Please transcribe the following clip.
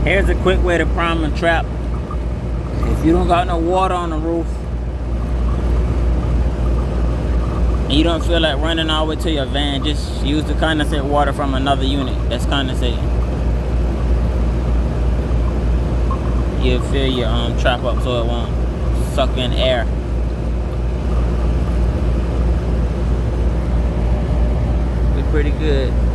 Here's a quick way to prime a trap. If you don't got no water on the roof, and you don't feel like running all the way to your van, just use the condensate water from another unit that's condensating. You'll fill your trap up so it won't suck in air. We're pretty good.